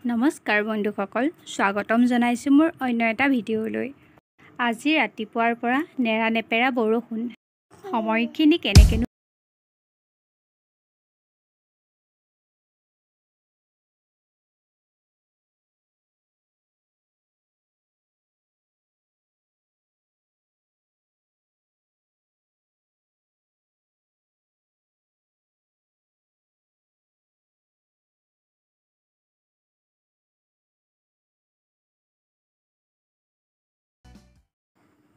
নমস্কাৰ বন্ধুসকল, স্বাগতম জনাইছো মোৰ অন্য এটা ভিডিঅ'লৈ। আজি ৰাতিপুৱাৰ পৰা নেৰানেপেৰা বৰষুণ। সময়খিনি কেনেকেনো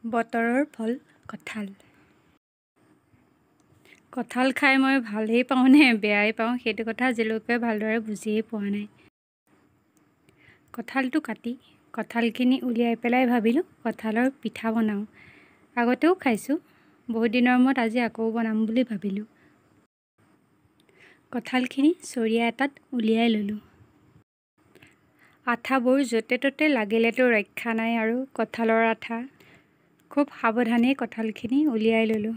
বতৰৰ ফল কঁঠাল। কঁঠাল খাই মই ভালেই পাওঁ নে বেয়াই পাওঁ সেইটো কথা আজিলৈকে ভালদৰে বুজিয়েই পোৱা নাই। কঁঠালটো কাটি কঁঠালখিনি উলিয়াই পেলাই ভাবিলোঁ কঁঠালৰ পিঠা বনাওঁ। আগতেও খাইছোঁ, বহুত দিনৰ মূৰত আজি আকৌ বনাম বুলি ভাবিলোঁ। কঁঠালখিনি চৰিয়া এটাত উলিয়াই ল'লোঁ। আঠাবোৰ য'তে ত'তে লাগিলেতো ৰক্ষা নাই আৰু কঁঠালৰ আঠা। খুব সাৱধানে কঁঠালখিনি উলিয়াই ল'লোঁ।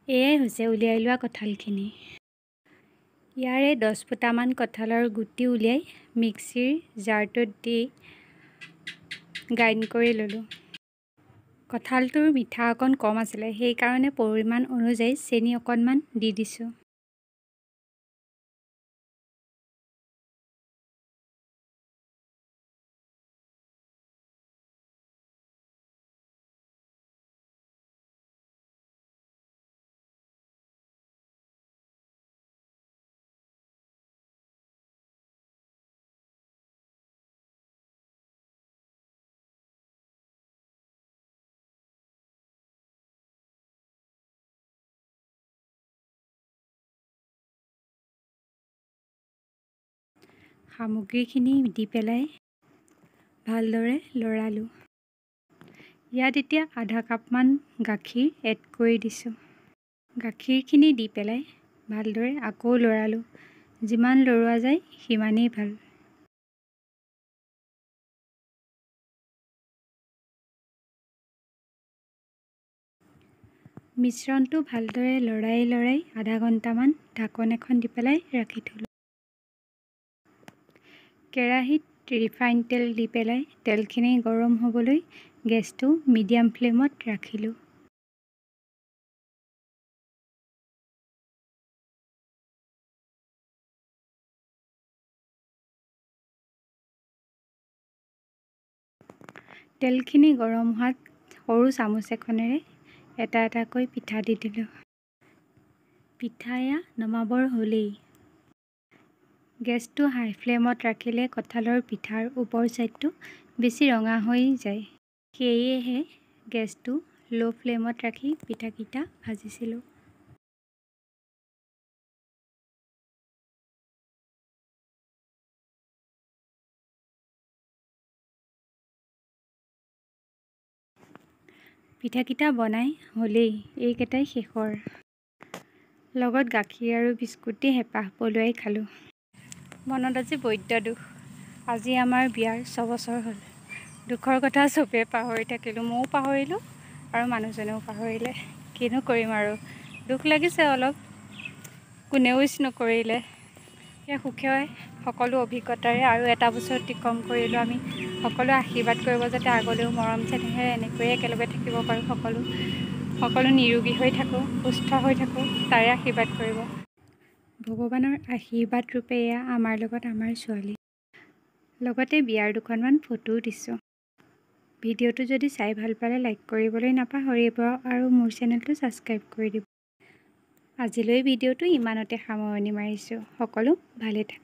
এয়াই হৈছে উলিয়াই লোৱা কঁঠালখিনি। ইয়াৰে 10 ফুটামান কঁঠালৰ গুটি উলিয়াই মিক্সিৰ জাৰটোত দি গ্ৰাইণ্ড কৰি ল'লোঁ। কঁঠালটোৰ মিঠা অকণ কম আছিলে, সেইকাৰণে পৰিমাণ অনুযায়ী চেনি অকণমান দি দিছোঁ। সামগ্ৰীখিনি দি পেলাই ভালদৰে লৰালোঁ। ইয়াত এতিয়া আধা কাপমান গাখীৰ এড কৰি দিছোঁ। গাখীৰখিনি দি পেলাই ভালদৰে আকৌ লৰালোঁ। যিমান লৰোৱা যায় সিমানেই ভাল। মিশ্ৰণটো ভালদৰে লৰাই আধা ঘণ্টামান ঢাকন এখন দি পেলাই ৰাখি থ'লোঁ। কেৰাহীত ৰিফাইন তেল দি পেলাই তেলখিনি গৰম হ'বলৈ গেছটো মিডিয়াম ফ্লেমত ৰাখিলোঁ। তেলখিনি গৰম হোৱাত সৰু চামুচ এখনেৰে এটা এটাকৈ পিঠা দি দিলোঁ। পিঠা এয়া নমাবৰ হ'লেই। গেছটো হাই ফ্লেমত ৰাখিলে কঁঠালৰ পিঠাৰ ওপৰ ছাইডটো বেছি ৰঙা হৈ যায়। সেয়েহে গেছটো ল' ফ্লেমত ৰাখি পিঠাকেইটা ভাজিছিলোঁ। পিঠাকেইটা বনাই হ'লেই, এইকেইটাই শেষৰ। লগত গাখীৰ আৰু বিস্কুট দি হেঁপাহ পলুৱাই খালোঁ। মনত আজি বৈদ্য দুখ। আজি আমাৰ বিয়াৰ 6 বছৰ হ'ল। দুখৰ কথা চবেই পাহৰি থাকিলোঁ, ময়ো পাহৰিলোঁ আৰু মানুহজনেও পাহৰিলে। কিনো কৰিম আৰু, দুখ লাগিছে অলপ। কোনেও উইচ নকৰিলে। সেয়া সুখে সকলো অভিজ্ঞতাৰে আৰু এটা বছৰ অতিক্ৰম কৰিলোঁ আমি। সকলোৱে আশীৰ্বাদ কৰিব যাতে আগলৈও মৰম চেনেহেৰে এনেকৈয়ে একেলগে থাকিব পাৰোঁ। সকলো নিৰোগী হৈ থাকোঁ, সুস্থ হৈ থাকোঁ, তাৰে আশীৰ্বাদ কৰিব। ভগৱানৰ আশীৰ্বাদ ৰূপে এয়া আমাৰ লগত আমাৰ ছোৱালী। লগতে বিয়াৰ দুখনমান ফটোও দিছোঁ। ভিডিঅ'টো যদি চাই ভাল পালে লাইক কৰিবলৈ নাপাহৰিব আৰু মোৰ চেনেলটো ছাবস্ক্ৰাইব কৰি দিব। আজিলৈ ভিডিঅ'টো ইমানতে সামৰণি মাৰিছোঁ। সকলো ভালে থাকক।